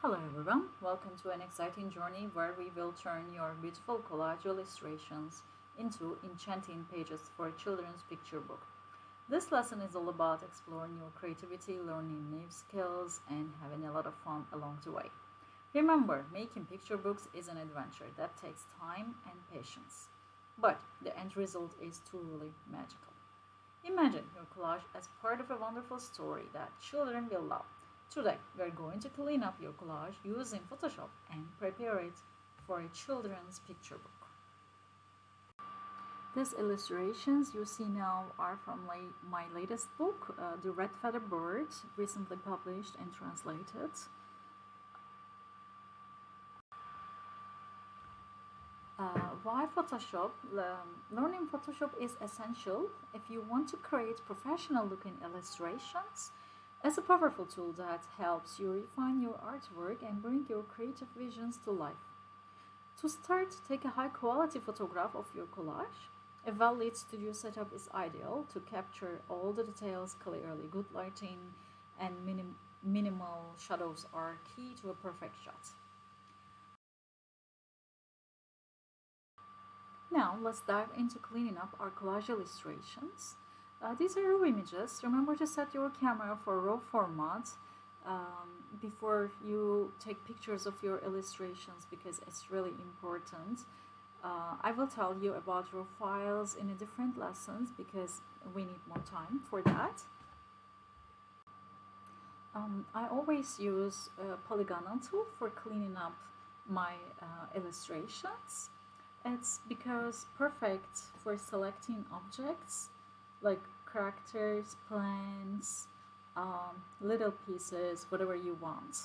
Hello everyone, welcome to an exciting journey where we will turn your beautiful collage illustrations into enchanting pages for a children's picture book. This lesson is all about exploring your creativity, learning new skills, and having a lot of fun along the way. Remember, making picture books is an adventure that takes time and patience, but the end result is truly magical. Imagine your collage as part of a wonderful story that children will love. Today, we are going to clean up your collage using Photoshop and prepare it for a children's picture book. These illustrations you see now are from my latest book, The Red Feather Bird, recently published and translated. Why Photoshop? Learning Photoshop is essential if you want to create professional looking illustrations. It's a powerful tool that helps you refine your artwork and bring your creative visions to life. To start, take a high quality photograph of your collage. A well-lit studio setup is ideal to capture all the details clearly. Good lighting and minimal shadows are key to a perfect shot. Now let's dive into cleaning up our collage illustrations. These are raw images. Remember to set your camera for raw format before you take pictures of your illustrations because it's really important. I will tell you about raw files in a different lessons because we need more time for that. I always use a Polygonal tool for cleaning up my illustrations. It's because perfect for selecting objects like characters, plants, little pieces, whatever you want.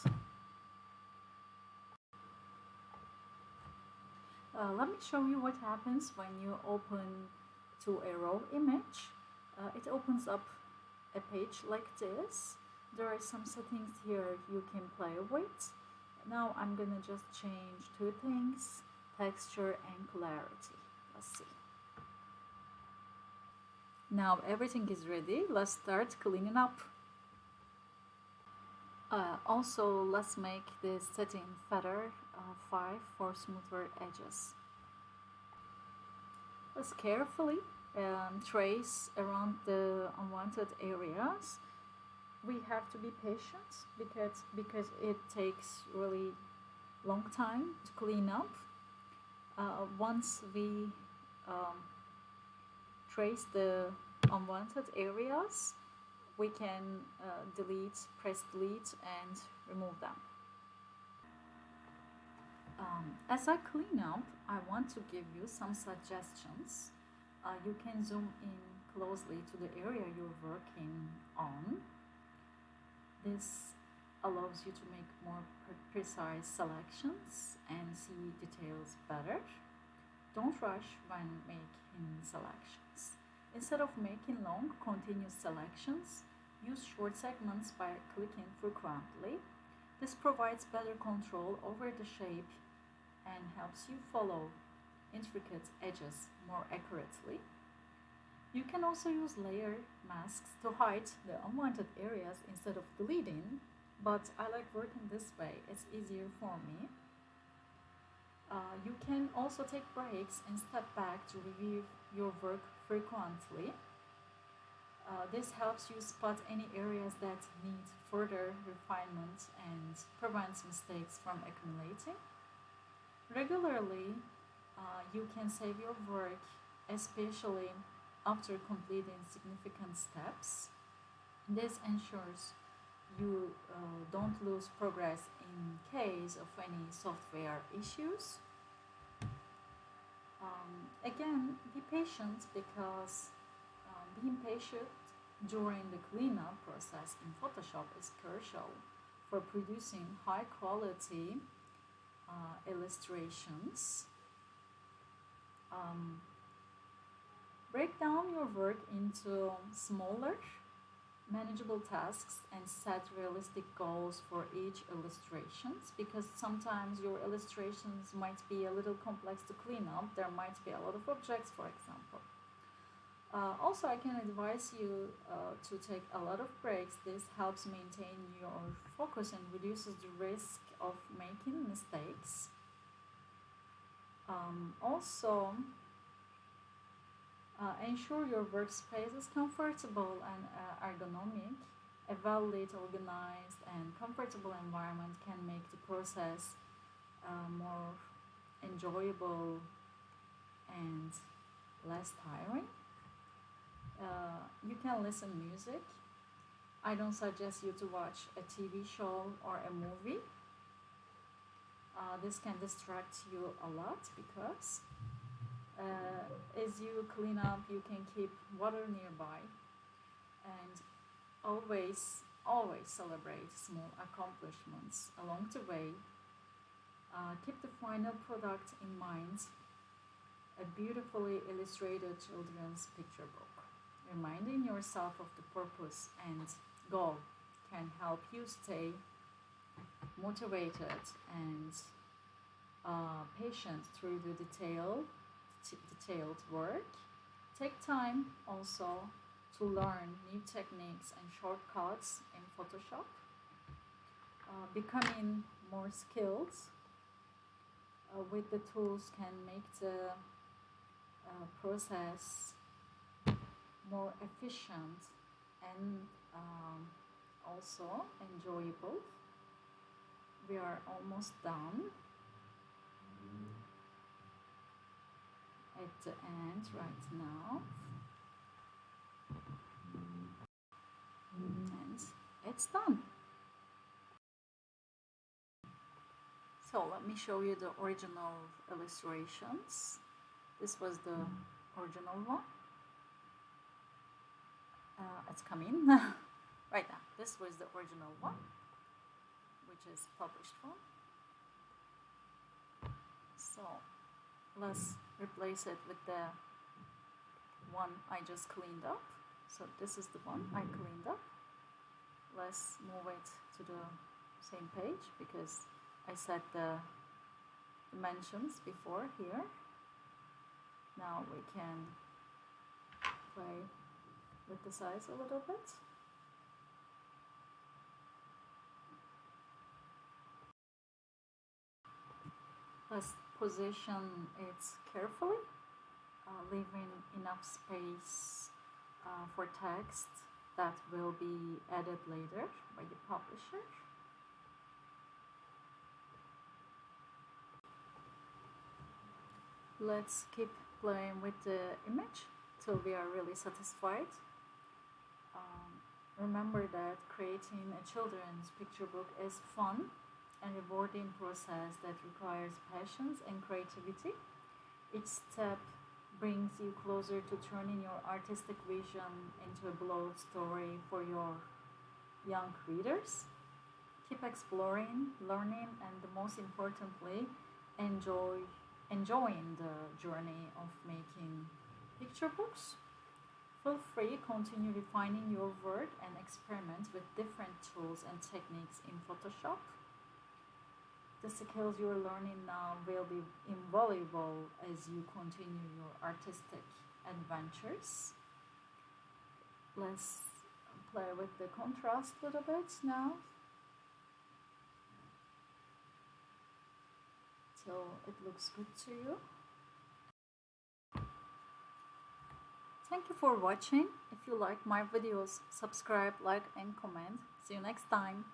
Let me show you what happens when you open to a raw image. It opens up a page like this. There are some settings here you can play with. Now I'm gonna just change two things, texture and clarity. Let's see. Now everything is ready. Let's start cleaning up. Also, let's make the setting feather 5 for smoother edges. Let's carefully trace around the unwanted areas. We have to be patient because it takes really long time to clean up. Once we trace the unwanted areas, we can press delete and remove them. As I clean up, I want to give you some suggestions. You can zoom in closely to the area you're working on. This allows you to make more precise selections and see details better. Don't rush when making selections. Instead of making long, continuous selections, use short segments by clicking frequently. This provides better control over the shape and helps you follow intricate edges more accurately. You can also use layer masks to hide the unwanted areas instead of deleting, but I like working this way, it's easier for me. You can also take breaks and step back to review your work frequently. This helps you spot any areas that need further refinement and prevents mistakes from accumulating. Regularly, you can save your work, especially after completing significant steps. This ensures you don't lose progress in case of any software issues. Again, be patient because being patient during the cleanup process in Photoshop is crucial for producing high quality illustrations. Break down your work into smaller, manageable tasks and set realistic goals for each illustrations because sometimes your illustrations might be a little complex to clean up. There might be a lot of objects, for example. Also, I can advise you to take a lot of breaks. This helps maintain your focus and reduces the risk of making mistakes. Also, ensure your workspace is comfortable and ergonomic. A well-lit, organized, and comfortable environment can make the process more enjoyable and less tiring. You can listen music. I don't suggest you to watch a TV show or a movie. This can distract you a lot because as you clean up, you can keep water nearby, and always celebrate small accomplishments along the way. Keep the final product in mind, a beautifully illustrated children's picture book. Reminding yourself of the purpose and goal can help you stay motivated and patient through the detailed work. Take time also to learn new techniques and shortcuts in Photoshop. Becoming more skilled with the tools can make the process more efficient and also enjoyable. We are almost done at the end right now, and it's done. So let me show you the original illustrations. This was the original one. It's coming right now. This was the original one, which is published one. So let's replace it with the one I just cleaned up. So this is the one I cleaned up. Let's move it to the same page because I set the dimensions before here. Now we can play with the size a little bit. Let's position it carefully, leaving enough space for text that will be added later by the publisher. Let's keep playing with the image till we are really satisfied. Remember that creating a children's picture book is fun and rewarding process that requires patience and creativity. Each step brings you closer to turning your artistic vision into a beloved story for your young readers. Keep exploring, learning, and most importantly, enjoying the journey of making picture books. Feel free, continue refining your work and experiment with different tools and techniques in Photoshop. The skills you're learning now will be invaluable as you continue your artistic adventures. Let's play with the contrast a little bit now till it looks good to you. Thank you for watching. If you like my videos, subscribe, like and comment. See you next time.